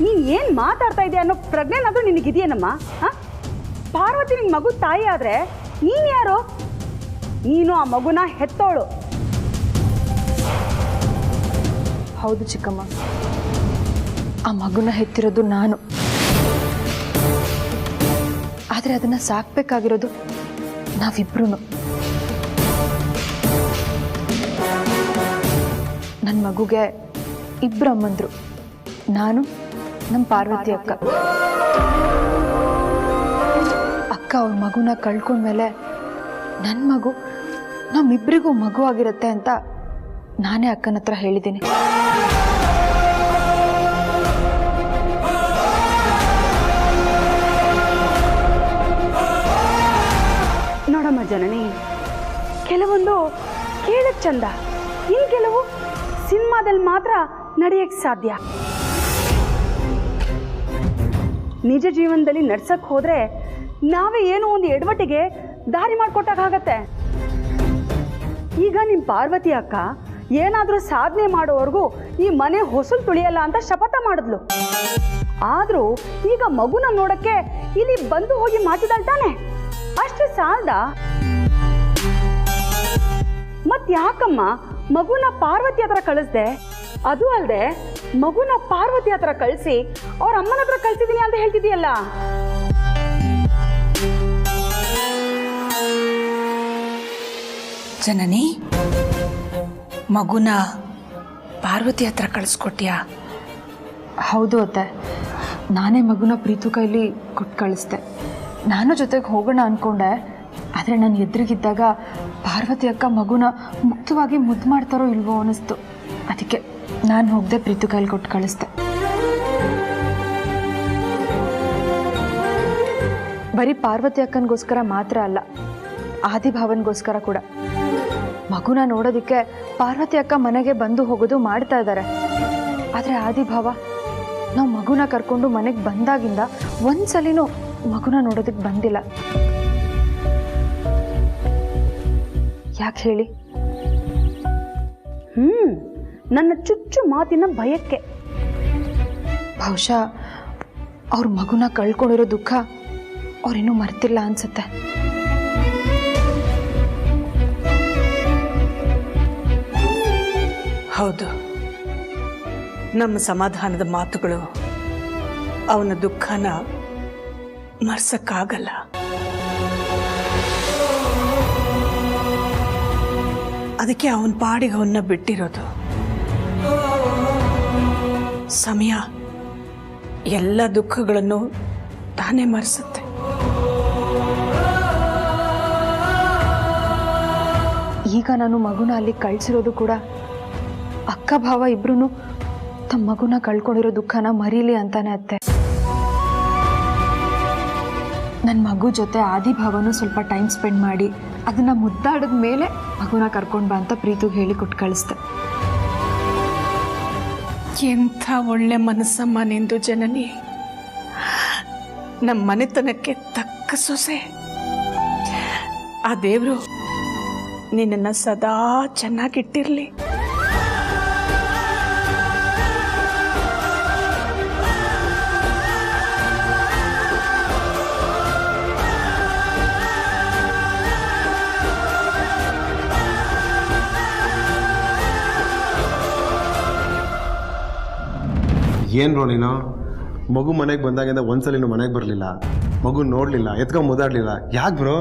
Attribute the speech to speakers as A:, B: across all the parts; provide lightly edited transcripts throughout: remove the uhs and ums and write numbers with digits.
A: ನೀನು ಏನು ಮಾತಾಡ್ತಾ ಇದೆಯಾ ಅನ್ನೋ ಪ್ರಜ್ಞೆನಾದರೂ ನಿನಗಿದೆಯೇನಮ್ಮ? ಹಾಂ, ಪಾರ್ವತಿ ನಿನ್ನ ಮಗು ತಾಯಿ ಆದರೆ ನೀನು ಯಾರು? ನೀನು ಆ ಮಗುನ ಹೆತ್ತೋಳು.
B: ಹೌದು ಚಿಕ್ಕಮ್ಮ, ಆ ಮಗುನ ಹೆತ್ತಿರೋದು ನಾನು. ಆದರೆ ಅದನ್ನು ಸಾಕಬೇಕಾಗಿರೋದು ನಾವಿಬ್ರು. ನನ್ನ ಮಗುಗೆ ಇಬ್ಬರು ಅಮ್ಮಂದ್ರು, ನಾನು, ನಮ್ಮ ಪಾರ್ವತಿ ಅಕ್ಕ. ಅಕ್ಕ ಅವ್ರ ಮಗುನ ಕಳ್ಕೊಂಡ್ಮೇಲೆ ನನ್ನ ಮಗು ನಮ್ಮಿಬ್ಬರಿಗೂ ಮಗು ಆಗಿರುತ್ತೆ ಅಂತ ನಾನೇ ಅಕ್ಕನ ಹತ್ರ ಹೇಳಿದ್ದೀನಿ.
A: ನೋಡಮ್ಮ ಜನನಿ, ಕೆಲವೊಂದು ಕೇಳಕ್ ಚಂದ, ಇನ್ನು ಕೆಲವು ಸಿನಿಮಾದಲ್ಲಿ ಮಾತ್ರ ನಡೆಯಕ್ಕೆ ಸಾಧ್ಯ. ನಿಜ ಜೀವನದಲ್ಲಿ ನಡ್ಸಕ್ಕೆ ಹೋದ್ರೆ ನಾವೇ ಏನೋ ಒಂದು ಎಡವಟ್ಟಿಗೆ ದಾರಿ ಮಾಡಿಕೊಟ್ಟಾಗತ್ತೆ. ಈಗ ನಿಮ್ಮ ಪಾರ್ವತಿ ಅಕ್ಕ ಏನಾದರೂ ಸಾಧನೆ ಮಾಡೋವರೆಗೂ ಈ ಮನೆ ಹೊಸಲು ತುಳಿಯಲ್ಲ ಅಂತ ಶಪಥ ಮಾಡಿದ್ಲು. ಆದರೂ ಈಗ ಮಗುನ ನೋಡಕ್ಕೆ ಇಲ್ಲಿ ಬಂದು ಹೋಗಿ ಮಾತಿದಳ್ತಾನೆ, ಅಷ್ಟು ಸಾಲದ? ಮತ್ ಯಾಕಮ್ಮ ಮಗುನ ಪಾರ್ವತಿ ಹತ್ರ ಕಳಿಸ್ದೆ? ಅದು ಅಲ್ಲದೆ ಮಗುನ ಪಾರ್ವತಿ ಹತ್ರ ಕಳಿಸಿ ಅವ್ರ ಅಮ್ಮನ ಹತ್ರ ಕಳ್ಸಿದೀನಿ ಅಂತ ಹೇಳ್ತಿದೀಯಲ್ಲ.
C: ಜನನಿ, ಮಗುನ ಪಾರ್ವತಿ ಹತ್ರ ಕಳಿಸ್ಕೊಟ್ಯಾ?
B: ಹೌದು ಅತ್ತೆ, ನಾನೇ ಮಗುನ ಪ್ರೀತು ಕೈಲಿ ಕೊಟ್ಟು ಕಳಿಸ್ದೆ. ನಾನು ಜೊತೆಗೆ ಹೋಗೋಣ ಅಂದ್ಕೊಂಡೆ, ಆದರೆ ನಾನು ಎದುರಿಗಿದ್ದಾಗ ಪಾರ್ವತಿ ಅಕ್ಕ ಮಗುನ ಮುಕ್ತವಾಗಿ ಮುದ್ದು ಮಾಡ್ತಾರೋ ಇಲ್ವೋ ಅನ್ನಿಸ್ತು. ಅದಕ್ಕೆ ನಾನು ಹೋಗದೆ ಪ್ರೀತು ಕೈಲಿ ಕೊಟ್ಟು ಕಳಿಸ್ದೆ. ಬರೀ ಪಾರ್ವತಿ ಅಕ್ಕನಿಗೋಸ್ಕರ ಮಾತ್ರ ಅಲ್ಲ, ಆದಿಭಾವನಿಗೋಸ್ಕರ ಕೂಡ. ಮಗುನ ನೋಡೋದಕ್ಕೆ ಪಾರ್ವತಿ ಅಕ್ಕ ಮನೆಗೆ ಬಂದು ಹೋಗೋದು ಮಾಡ್ತಾ ಇದ್ದಾರೆ. ಆದರೆ ಆದಿಭಾವ ನಾವು ಮಗುನ ಕರ್ಕೊಂಡು ಮನೆಗೆ ಬಂದಾಗಿಂದ ಒಂದ್ಸಲಿನೂ ಮಗುನ ನೋಡೋದಕ್ಕೆ ಬಂದಿಲ್ಲ. ಯಾಕೆ ಹೇಳಿ?
A: ನನ್ನ ಚುಚ್ಚು ಮಾತಿನ ಭಯಕ್ಕೆ.
B: ಬಹುಶಃ ಅವ್ರ ಮಗುನ ಕಳ್ಕೊಂಡಿರೋ ದುಃಖ ಅವ್ರೇನೂ ಮರ್ತಿಲ್ಲ ಅನ್ಸುತ್ತೆ.
C: ಹೌದು, ನಮ್ಮ ಸಮಾಧಾನದ ಮಾತುಗಳು ಅವನ ದುಃಖನ ಮರ್ಸಕ್ಕಾಗಲ್ಲ. ಅದಕ್ಕೆ ಅವನ ಪಾಡಿಗೆ ಅವನ್ನ ಬಿಟ್ಟಿರೋದು. ಸಮಯ ಎಲ್ಲ ದುಃಖಗಳನ್ನು ತಾನೇ ಮರೆಸುತ್ತೆ.
B: ಈಗ ನಾನು ಮಗುನ ಅಲ್ಲಿ ಕಳ್ಸಿರೋದು ಕೂಡ ಅಕ್ಕ ಭಾವ ಇಬ್ರು ತಮ್ಮ ಮಗುನ ಕಳ್ಕೊಂಡಿರೋ ದುಃಖನ ಮರೀಲಿ ಅಂತಾನೆ ಅತ್ತೆ. ನನ್ನ ಮಗು ಜೊತೆ ಆದಿಭಾವನು ಸ್ವಲ್ಪ ಟೈಮ್ ಸ್ಪೆಂಡ್ ಮಾಡಿ ಅದನ್ನ ಮುದ್ದಾಡಿದ ಮೇಲೆ ಮಗುನ ಕರ್ಕೊಂಡು ಬಾ ಅಂತ ಪ್ರೀತಿಗೆ ಹೇಳಿ ಕೊಟ್ಟು ಕಳಿಸ್ದೆ.
C: ಎಂಥ ಒಳ್ಳೆ ಮನಸ್ಸಮ್ಮ ನಿಂದು ಜನನಿ. ನಮ್ಮ ಮನೆತನಕ್ಕೆ ತಕ್ಕ ಸೊಸೆ. ಆ ದೇವರು ನಿನ್ನನ್ನು ಸದಾ ಚೆನ್ನಾಗಿಟ್ಟಿರಲಿ.
D: ಏನು ರೋ ನೀನು? ಮಗು ಮನೆಗೆ ಬಂದಾಗಿಂದ ಒಂದ್ಸಲ ನೀನು ಮನೆಗೆ ಬರಲಿಲ್ಲ, ಮಗು ನೋಡಲಿಲ್ಲ, ಎತ್ಕೊಂಡು ಮುದ್ದಾಡಲಿಲ್ಲ. ಯಾಕೆ ಬ್ರೋ?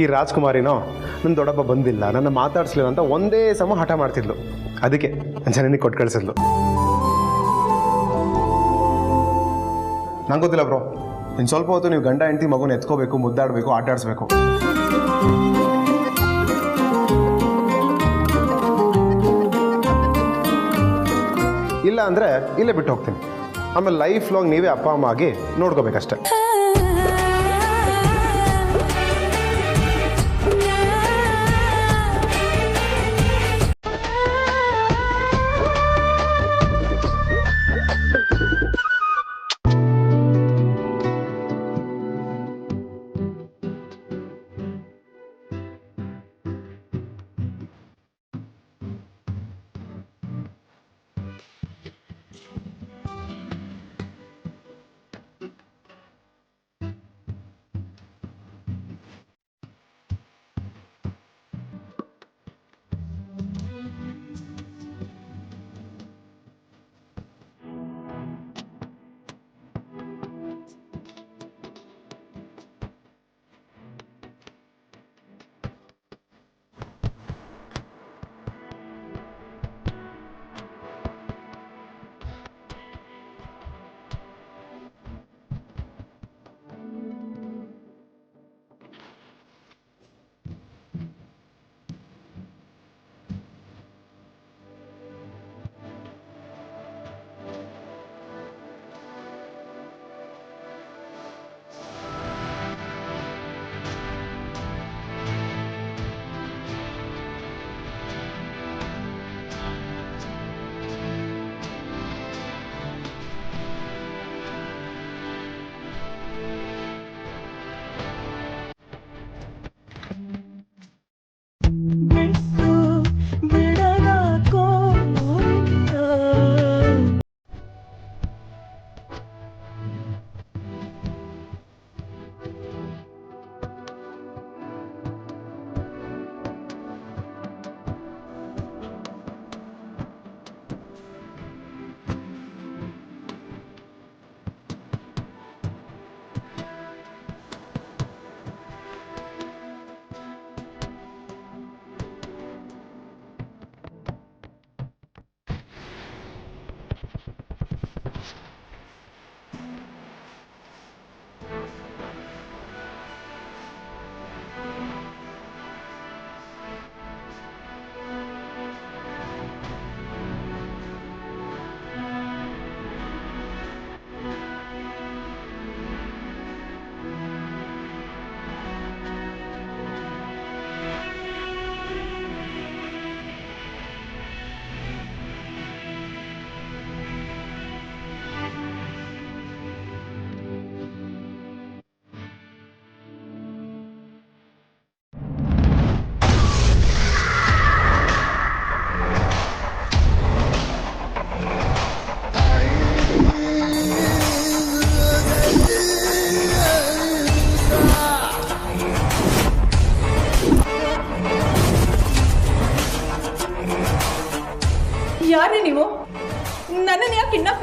D: ಈ ರಾಜ್ಕುಮಾರಿನೋ ನನ್ನ ದೊಡ್ಡಪ್ಪ ಬಂದಿಲ್ಲ, ನನ್ನ ಮಾತಾಡಿಸ್ಲಿಲ್ಲ ಅಂತ ಒಂದೇ ಸಮ ಹಠ ಮಾಡ್ತಿದ್ಲು. ಅದಕ್ಕೆ ಜನನಿಗೆ ಕೊಟ್ಟು ಕಳಿಸಿದ್ಲು. ನಂಗೆ ಗೊತ್ತಿಲ್ಲ ಬ್ರೋ, ಇನ್ನು ಸ್ವಲ್ಪ ಹೊತ್ತು ನೀವು ಗಂಡ ಹೆಂಡತಿ ಮಗುನ ಎತ್ಕೋಬೇಕು, ಮುದ್ದಾಡಬೇಕು, ಆಟ ಆಡಿಸ್ಬೇಕು. ಇಲ್ಲ ಅಂದರೆ ಇಲ್ಲೇ ಬಿಟ್ಟು ಹೋಗ್ತೀನಿ. ಆಮೇಲೆ ಲೈಫ್ ಲಾಂಗ್ ನೀವೇ ಅಪ್ಪ ಅಮ್ಮ ಆಗಿ ನೋಡ್ಕೋಬೇಕಷ್ಟೆ.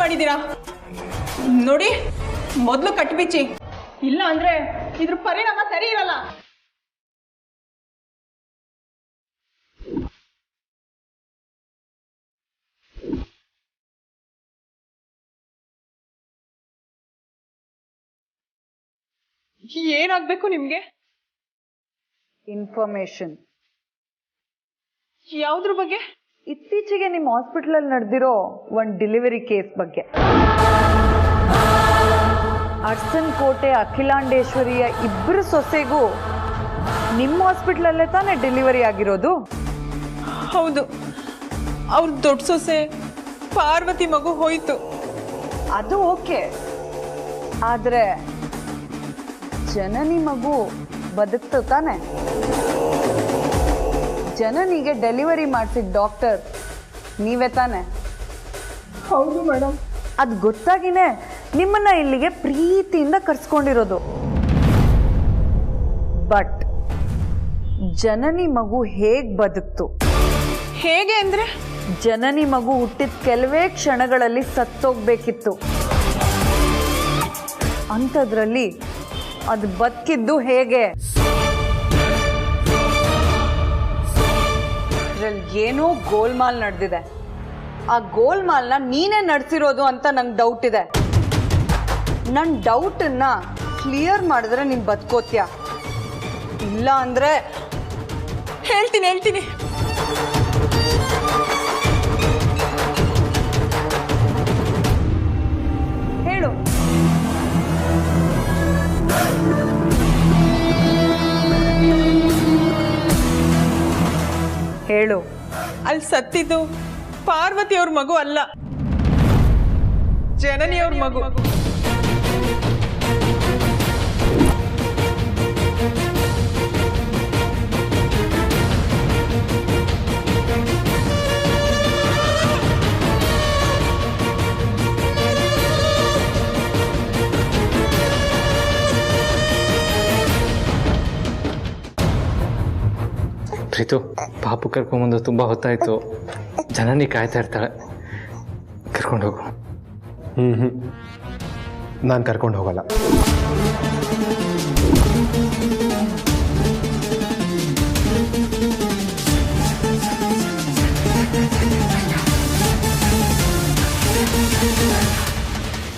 C: ಮಾಡಿದ್ದೀರಾ? ನೋಡಿ, ಮೊದಲು ಕಟ್ಬಿಚ್ಚಿ, ಇಲ್ಲ ಅಂದ್ರೆ ಇದ್ರ ಪರಿಣಾಮ ಸರಿ ಇರಲ್ಲ. ಏನಾಗ್ಬೇಕು ನಿಮ್ಗೆ?
B: ಇನ್ಫಾರ್ಮೇಶನ್.
C: ಯಾವ್ದ್ರ ಬಗ್ಗೆ?
B: ಇತ್ತೀಚೆಗೆ ನಿಮ್ಮ ಹಾಸ್ಪಿಟಲಲ್ಲಿ ನಡೆದಿರೋ ಒಂದು ಡೆಲಿವರಿ ಕೇಸ್ ಬಗ್ಗೆ. ಅರ್ಸನ್ ಕೋಟೆ ಅಖಿಲಾಂಡೇಶ್ವರಿಯ ಇಬ್ಬರು ಸೊಸೆಗೂ ನಿಮ್ಮ ಹಾಸ್ಪಿಟಲಲ್ಲೇ ತಾನೇ ಡೆಲಿವರಿ ಆಗಿರೋದು?
C: ಹೌದು, ಅವ್ರ ದೊಡ್ಡ ಸೊಸೆ ಪಾರ್ವತಿ ಮಗು ಹೋಯ್ತು.
B: ಅದು ಓಕೆ, ಆದರೆ ಜನನಿ ಮಗು ಬದುಕ್ತು ತಾನೆ? ಜನನಿಗೆ ಡೆಲಿವರಿ ಮಾಡಿಸಿದ ಡಾಕ್ಟರ್ ನೀವೇ ತಾನೆ?
C: ಹೌದು ಮೇಡಮ್.
B: ಅದು ಗೊತ್ತಾಗಿನೇ ನಿಮ್ಮನ್ನ ಇಲ್ಲಿಗೆ ಪ್ರೀತಿಯಿಂದ ಕರ್ಸ್ಕೊಂಡಿರೋದು. ಬಟ್ ಜನನಿ ಮಗು ಹೇಗ್ ಬದುಕ್ತು?
C: ಹೇಗೆ ಅಂದ್ರೆ?
B: ಜನನಿ ಮಗು ಹುಟ್ಟಿದ ಕೆಲವೇ ಕ್ಷಣಗಳಲ್ಲಿ ಸತ್ತೋಗ್ಬೇಕಿತ್ತು. ಅಂಥದ್ರಲ್ಲಿ ಅದು ಬದುಕಿದ್ದು ಹೇಗೆ? ಇದ್ರಲ್ಲಿ ಏನೋ ಗೋಲ್ಮಾಲ್ ನಡೆದಿದೆ. ಆ ಗೋಲ್ಮಾಲ್ನ ನೀನೇ ನಡೆಸಿರೋದು ಅಂತ ನಂಗೆ ಡೌಟ್ ಇದೆ. ನನ್ನ ಡೌಟನ್ನ ಕ್ಲಿಯರ್ ಮಾಡಿದ್ರೆ ನೀನು ಬದುಕೋತ್ಯಾ, ಇಲ್ಲ ಅಂದ್ರೆ
C: ಹೇಳ್ತೀನಿ.
B: ಹೇಳು. ಹೇಳು.
C: ಅಲ್ಲಿ ಸತ್ತಿದ್ದು ಪಾರ್ವತಿ ಅವ್ರ ಮಗು ಅಲ್ಲ, ಜನನಿಯವ್ರ ಮಗು.
E: ಪ್ರೀತು, ಪಾಪು ಕರ್ಕೊಂಬಂದು ತುಂಬ ಹೊತ್ತಾಯಿತು. ಜನನಿ ಕಾಯ್ತಾ ಇರ್ತಾಳೆ, ಕರ್ಕೊಂಡು ಹೋಗು.
D: ನಾನು ಕರ್ಕೊಂಡು ಹೋಗಲ್ಲ.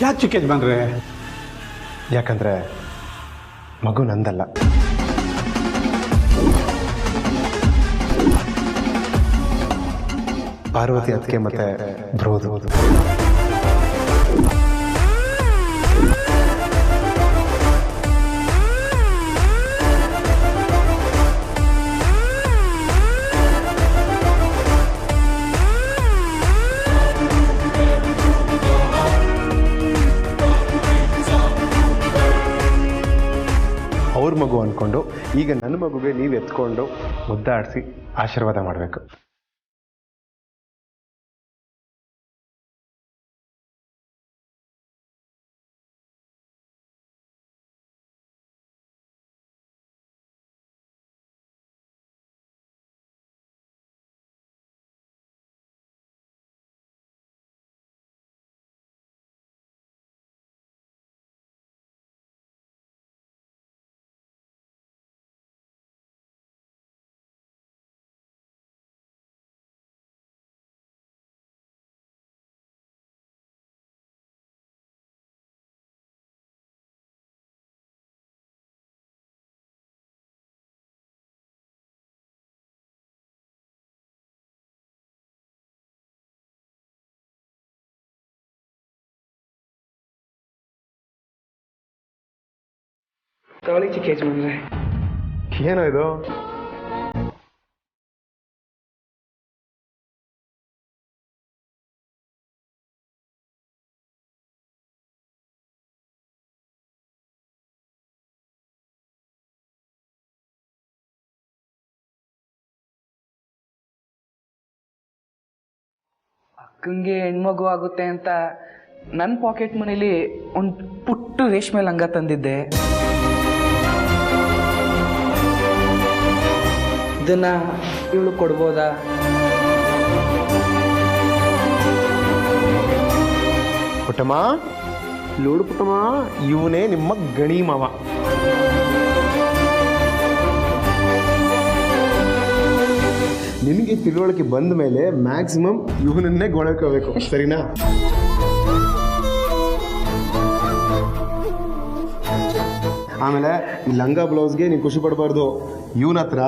F: ಯಾಕೆ ಚಿಕ್ಕ ಯಜಮಾನ್ರೆ?
D: ಯಾಕಂದ್ರೆ ಮಗು ನಂದಲ್ಲ. ಪಾರ್ವತಿ ಅದಕ್ಕೆ ಮತ್ತೆ ಬ್ರೋದು. ಅವ್ರ ಮಗು ಅಂದ್ಕೊಂಡು ಈಗ ನನ್ನ ಮಗುಗೆ ನೀವು ಎತ್ಕೊಂಡು ಮುದ್ದಾಡಿಸಿ ಆಶೀರ್ವಾದ ಮಾಡಬೇಕು.
F: ತಗೊಳ್ಳಿ ಚಿಕ್ಕ ಯಜಮಾನ್ರೆ.
D: ಏನೋ ಇದು?
F: ಅಕ್ಕಂಗೆ ಹೆಣ್ಮಗು ಆಗುತ್ತೆ ಅಂತ ನನ್ನ ಪಾಕೆಟ್ ಮನೇಲಿ ಒಂದು ಪುಟ್ಟು ರೇಷ್ಮೆ ಲಂಗ ತಂದಿದ್ದೆ. ಇದನ್ನ ಇವಳು ಕೊಡ್ಬೋದಾ?
D: ಪುಟ್ಟಮ್ಮ ನೋಡು ಪುಟ್ಟಮ್ಮ, ಇವನೇ ನಿಮ್ಮ ಗಣಿ ಮಾವ. ನಿನಗೆ ತಿಳುವಳಿಕೆ ಬಂದ ಮೇಲೆ ಮ್ಯಾಕ್ಸಿಮಮ್ ಇವನನ್ನೇ ಗೊಳಕೋಬೇಕು, ಸರಿನಾ? ಆಮೇಲೆ ಈ ಲಂಗ ಬ್ಲೌಸ್ಗೆ ನೀನು ಖುಷಿ ಪಡಬಾರ್ದು. ಇವನ ಹತ್ರ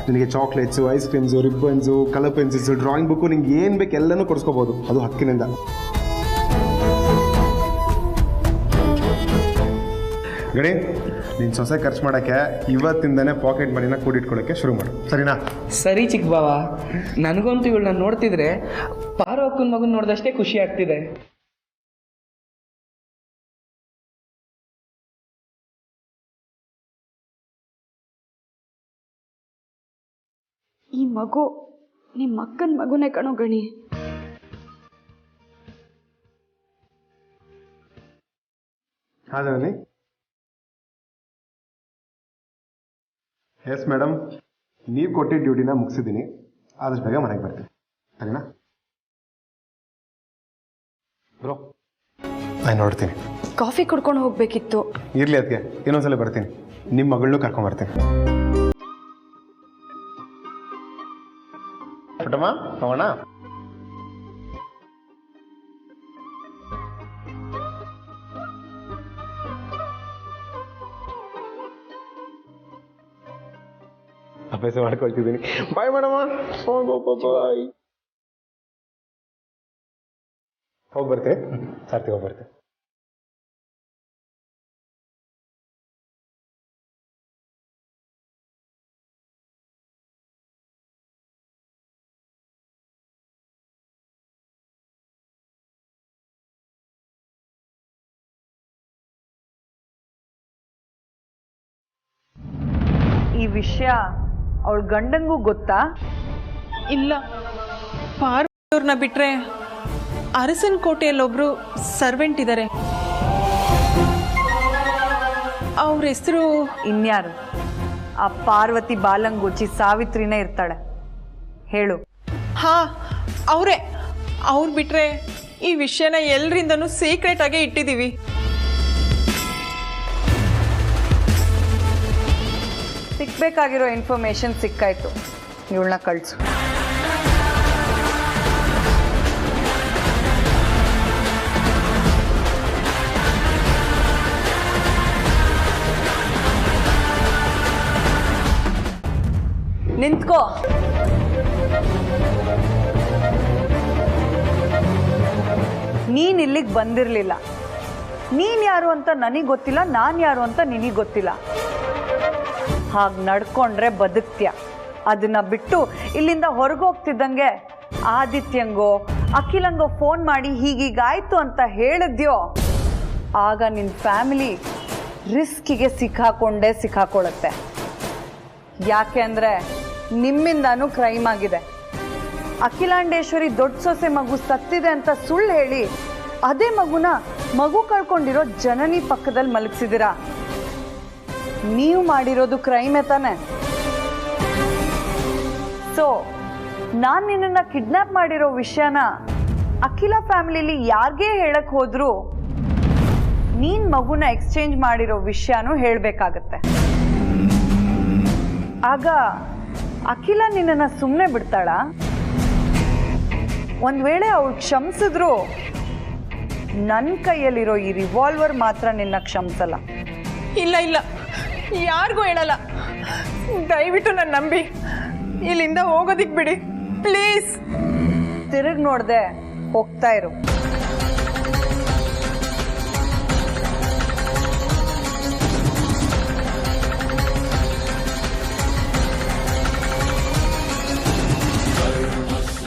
D: ನಿನಗೆ chocolates, ice creams, ribbons, colour pencils, drawing book, ನಿಂಗೆ ಏನು ಬೇಕು ಎಲ್ಲನೂ ಕೊಡಿಸ್ಕೋಬೋದು, ಅದು ಹಕ್ಕಿನಿಂದ. ಗಣಿ, ನೀನು ಸೊಸೆ ಖರ್ಚು ಮಾಡೋಕ್ಕೆ ಇವತ್ತಿಂದನೇ ಪಾಕೆಟ್ ಮನಿನ ಕೂಡಿಟ್ಕೊಳ್ಳೋಕ್ಕೆ ಶುರು ಮಾಡು, ಸರಿನಾ?
F: ಸರಿ ಚಿಕ್ಕ ಬಾವ, ನನಗಂತೂ ಇವಳನ್ನ ನೋಡ್ತಿದ್ರೆ ಪಾರು ಅಕ್ಕನ ಮಗನ ನೋಡಿದಷ್ಟೇ ಖುಷಿ ಆಗ್ತಿದೆ.
B: ಈ ಮಗು ನಿಮ್ಮ ಅಕ್ಕನ ಮಗುನೇ ಕಣೋ ಗಣಿ.
D: ಹಾಂ ಎಸ್ ಮೇಡಮ್, ನೀವು ಕೊಟ್ಟಿದ್ದ ಡ್ಯೂಟಿನ ಮುಗಿಸಿದ್ದೀನಿ. ಆದಷ್ಟು ಬೇಗ ಮನೆಗೆ ಬರ್ತೀನಿ, ಸರಿನಾ? ಬ್ರೋ, ನಾನು ನೋಡ್ತೀನಿ.
B: ಕಾಫಿ ಕುಡ್ಕೊಂಡು ಹೋಗ್ಬೇಕಿತ್ತು.
D: ಇರಲಿ, ಅದಕ್ಕೆ ಇನ್ನೊಂದ್ಸಲ ಬರ್ತೀನಿ. ನಿಮ್ಮ ಮಗಳನ್ನೂ ಕರ್ಕೊಂಬರ್ತೀನಿ. ಪುಟ್ಟಮ್ಮ, ಹೋಗೋಣ? ಅಭ್ಯಾಸ ಮಾಡ್ಕೊಳ್ತಿದ್ದೀನಿ. ಬಾಯ್ ಮೇಡಮ್ಮ. ಬಾಯ್. ಹೋಗಿ ಬರ್ತೀನಿ. ಸಾರ್ತಿ ಹೋಗಿ ಬರ್ತೀನಿ.
A: ಈ ವಿಷಯ ಅವಳ ಗಂಡಂಗೂ ಗೊತ್ತಾ?
C: ಇಲ್ಲ, ಪಾರ್ವತಿಯವ್ರನ್ನ ಬಿಟ್ರೆ ಅರಸನ ಕೋಟೆಯಲ್ಲೊಬ್ರು ಸರ್ವೆಂಟ್ ಇದ್ದಾರೆ. ಅವ್ರ ಹೆಸರು
A: ಇನ್ಯಾರು? ಆ ಪಾರ್ವತಿ ಬಾಲಂಗುಚಿ ಸಾವಿತ್ರಿನೇ ಇರ್ತಾಳೆ. ಹೇಳು.
C: ಹಾ, ಅವರೇ. ಅವ್ರು ಬಿಟ್ರೆ ಈ ವಿಷಯನ ಎಲ್ರಿಂದನೂ ಸೀಕ್ರೆಟ್ ಆಗೇ ಇಟ್ಟಿದ್ದೀವಿ.
A: ಸಿಕ್ಬೇಕಾಗಿರೋ ಇನ್ಫಾರ್ಮೇಶನ್ ಸಿಕ್ಕಾಯ್ತು. ಇವಳನ್ನ ಕಳಿಸು. ನಿಂತ್ಕೋ. ನೀನ್ ಇಲ್ಲಿಗೆ ಬಂದಿರಲಿಲ್ಲ. ನೀನ್ ಯಾರು ಅಂತ ನನಗೆ ಗೊತ್ತಿಲ್ಲ, ನಾನು ಯಾರು ಅಂತ ನಿನಗೆ ಗೊತ್ತಿಲ್ಲ. ಹಾಗೆ ನಡ್ಕೊಂಡ್ರೆ ಬದುಕ್ತ್ಯ. ಅದನ್ನ ಬಿಟ್ಟು ಇಲ್ಲಿಂದ ಹೊರಗೋಗ್ತಿದ್ದಂಗೆ ಆದಿತ್ಯಂಗೋ ಅಖಿಲಂಗೋ ಫೋನ್ ಮಾಡಿ ಹೀಗೀಗಾಯ್ತು ಅಂತ ಹೇಳಿದ್ಯೋ, ಆಗ ನಿನ್ನ ಫ್ಯಾಮಿಲಿ ರಿಸ್ಕಿಗೆ ಸಿಕ್ಕಾಕೊಳ್ಳುತ್ತೆ. ಯಾಕೆ ಅಂದರೆ ನಿಮ್ಮಿಂದಾನು ಕ್ರೈಮ್ ಆಗಿದೆ. ಅಖಿಲಾಂಡೇಶ್ವರಿ ದೊಡ್ಡ ಸೊಸೆ ಮಗು ಸತ್ತಿದೆ ಅಂತ ಸುಳ್ಳು ಹೇಳಿ ಅದೇ ಮಗು ಕಳ್ಕೊಂಡಿರೋ ಜನನಿ ಪಕ್ಕದಲ್ಲಿ ಮಲಗಿಸಿದಿರಾ. ನೀವು ಮಾಡಿರೋದು ಕ್ರೈಮೇ ತಾನೆ. ಸೊ ನಾನು ನಿನ್ನನ್ನು ಕಿಡ್ನಾಪ್ ಮಾಡಿರೋ ವಿಷಯನ ಅಖಿಲ ಫ್ಯಾಮಿಲಿಲಿ ಯಾರಿಗೇ ಹೇಳಕ್ ಹೋದ್ರು ನೀನ್ ಮಗುನ ಎಕ್ಸ್ಚೇಂಜ್ ಮಾಡಿರೋ ವಿಷಯನೂ ಹೇಳಬೇಕಾಗತ್ತೆ. ಆಗ ಅಖಿಲ ನಿನ್ನನ್ನು ಸುಮ್ಮನೆ ಬಿಡ್ತಾಳ? ಒಂದು ವೇಳೆ ಅವಳು ಕ್ಷಮಿಸಿದ್ರು ನನ್ನ ಕೈಯಲ್ಲಿರೋ ಈ ರಿವಾಲ್ವರ್ ಮಾತ್ರ ನಿನ್ನ ಕ್ಷಮಿಸಲ್ಲ.
C: ಇಲ್ಲ ಇಲ್ಲ, ಯಾರಿಗೂ ಹೇಳಲ್ಲ. ದಯವಿಟ್ಟು ನನ್ನ ನಂಬಿ ಇಲ್ಲಿಂದ ಹೋಗೋದಿಕ್ ಬಿಡಿ ಪ್ಲೀಸ್.
A: ತಿರುಗಿ ನೋಡ್ದೆ ಹೋಗ್ತಾ ಇರು.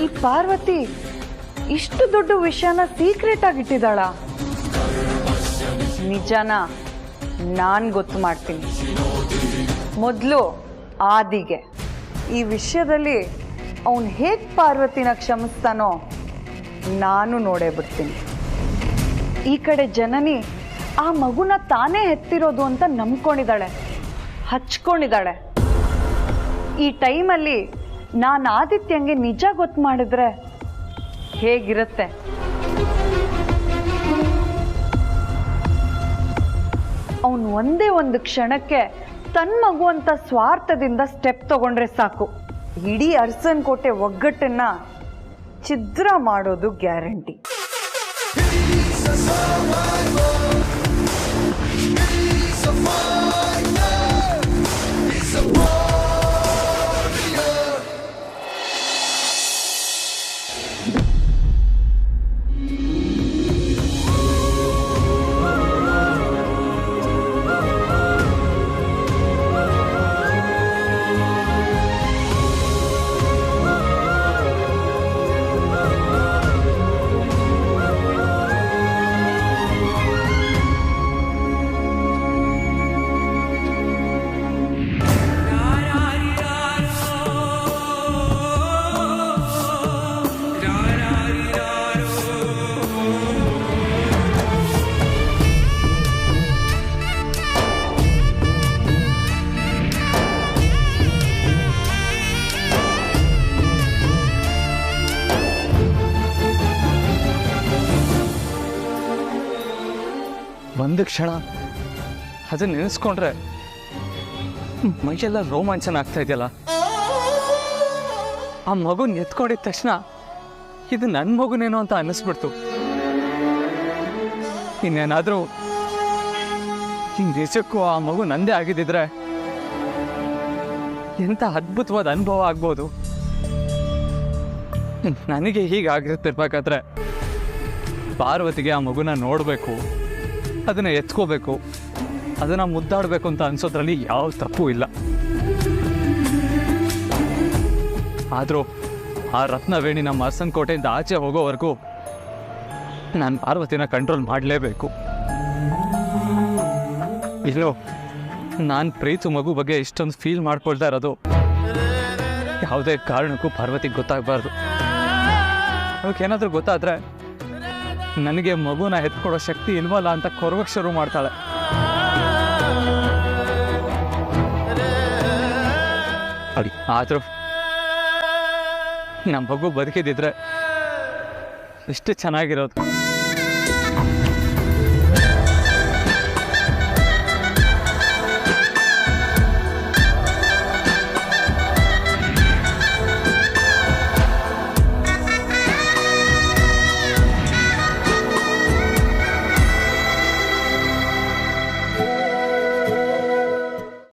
A: ಈ ಪಾರ್ವತಿ ಇಷ್ಟು ದೊಡ್ಡ ವಿಷಯನ ಸೀಕ್ರೆಟ್ ಆಗಿಟ್ಟಿದ್ದಾಳ? ನಿಜಾನ ನಾನು ಗೊತ್ತು ಮಾಡ್ತೀನಿ. ಮೊದಲು ಆದಿಗೆ ಈ ವಿಷಯದಲ್ಲಿ ಅವನು ಹೇಗೆ ಪಾರ್ವತಿನ ಕ್ಷಮಿಸ್ತಾನೋ ನಾನು ನೋಡೇ ಬಿಡ್ತೀನಿ. ಈ ಕಡೆ ಜನನಿ ಆ ಮಗುನ ತಾನೇ ಹೆತ್ತಿರೋದು ಅಂತ ನಂಬ್ಕೊಂಡಿದ್ದಾಳೆ, ಹಚ್ಕೊಂಡಿದ್ದಾಳೆ. ಈ ಟೈಮಲ್ಲಿ ನಾನು ಆದಿತ್ಯಂಗೆ ನಿಜ ಗೊತ್ತು ಮಾಡಿದ್ರೆ ಹೇಗಿರುತ್ತೆ?
B: ಅವನು ಒಂದೇ ಒಂದು ಕ್ಷಣಕ್ಕೆ ತನ್ನ ಮಗು ಅಂತ ಸ್ವಾರ್ಥದಿಂದ ಸ್ಟೆಪ್ ತಗೊಂಡ್ರೆ ಸಾಕು, ಇಡೀ ಅರಸನ್ ಕೋಟೆ ಒಗ್ಗಟ್ಟನ್ನ ಛಿದ್ರ ಮಾಡೋದು ಗ್ಯಾರಂಟಿ.
E: ಒಂದು ಕ್ಷಣ ಅದನ್ನ ನೆನೆಸ್ಕೊಂಡ್ರೆ ಮೈಯೆಲ್ಲ ರೋಮಾಂಚನ ಆಗ್ತಾ ಇದೆಯಲ್ಲ. ಆ ಮಗುನ ಎತ್ಕೊಂಡಿದ ತಕ್ಷಣ ಇದು ನನ್ನ ಮಗುನೇನೋ ಅಂತ ಅನ್ನಿಸ್ಬಿಡ್ತು. ಇನ್ನೇನಾದರೂ ನಿಜಕ್ಕೂ ಆ ಮಗು ನಂದೇ ಆಗಿದ್ದಿದ್ರೆ ಎಂಥ ಅದ್ಭುತವಾದ ಅನುಭವ ಆಗ್ಬೋದು. ನನಗೆ ಹೀಗಾಗಿರ್ತಿರ್ಬೇಕಾದ್ರೆ ಪಾರ್ವತಿಗೆ ಆ ಮಗುನ ನೋಡಬೇಕು, ಅದನ್ನು ಎತ್ಕೋಬೇಕು, ಅದನ್ನು ಮುದ್ದಾಡಬೇಕು ಅಂತ ಅನ್ಸೋದ್ರಲ್ಲಿ ಯಾವ ತಪ್ಪು ಇಲ್ಲ. ಆದರೂ ಆ ರತ್ನವೇಣಿ ನಮ್ಮ ಅರಸನ್ ಕೋಟೆಯಿಂದ ಆಚೆ ಹೋಗೋವರೆಗೂ ನಾನು ಪಾರ್ವತಿನ ಕಂಟ್ರೋಲ್ ಮಾಡಲೇಬೇಕು. ಇಲ್ಲೋ ನಾನು ಪ್ರೀತು ಮಗು ಬಗ್ಗೆ ಇಷ್ಟೊಂದು ಫೀಲ್ ಮಾಡ್ಕೊಳ್ತಾ ಇರೋದು ಯಾವುದೇ ಕಾರಣಕ್ಕೂ ಪಾರ್ವತಿಗೆ ಗೊತ್ತಾಗಬಾರ್ದು. ಅವಕ್ಕೇನಾದರೂ ಗೊತ್ತಾದರೆ ನನಗೆ ಮಗುನ ಎತ್ಕೊಡೋ ಶಕ್ತಿ ಇಲ್ವಲ್ಲ ಅಂತ ಕೊರಗಕ್ಕೆ ಶುರು ಮಾಡ್ತಾಳೆ. ಆದರೂ ನಮ್ಮ ಮಗು ಬದುಕಿದಿದ್ರೆ ಎಷ್ಟು ಚೆನ್ನಾಗಿರೋದು.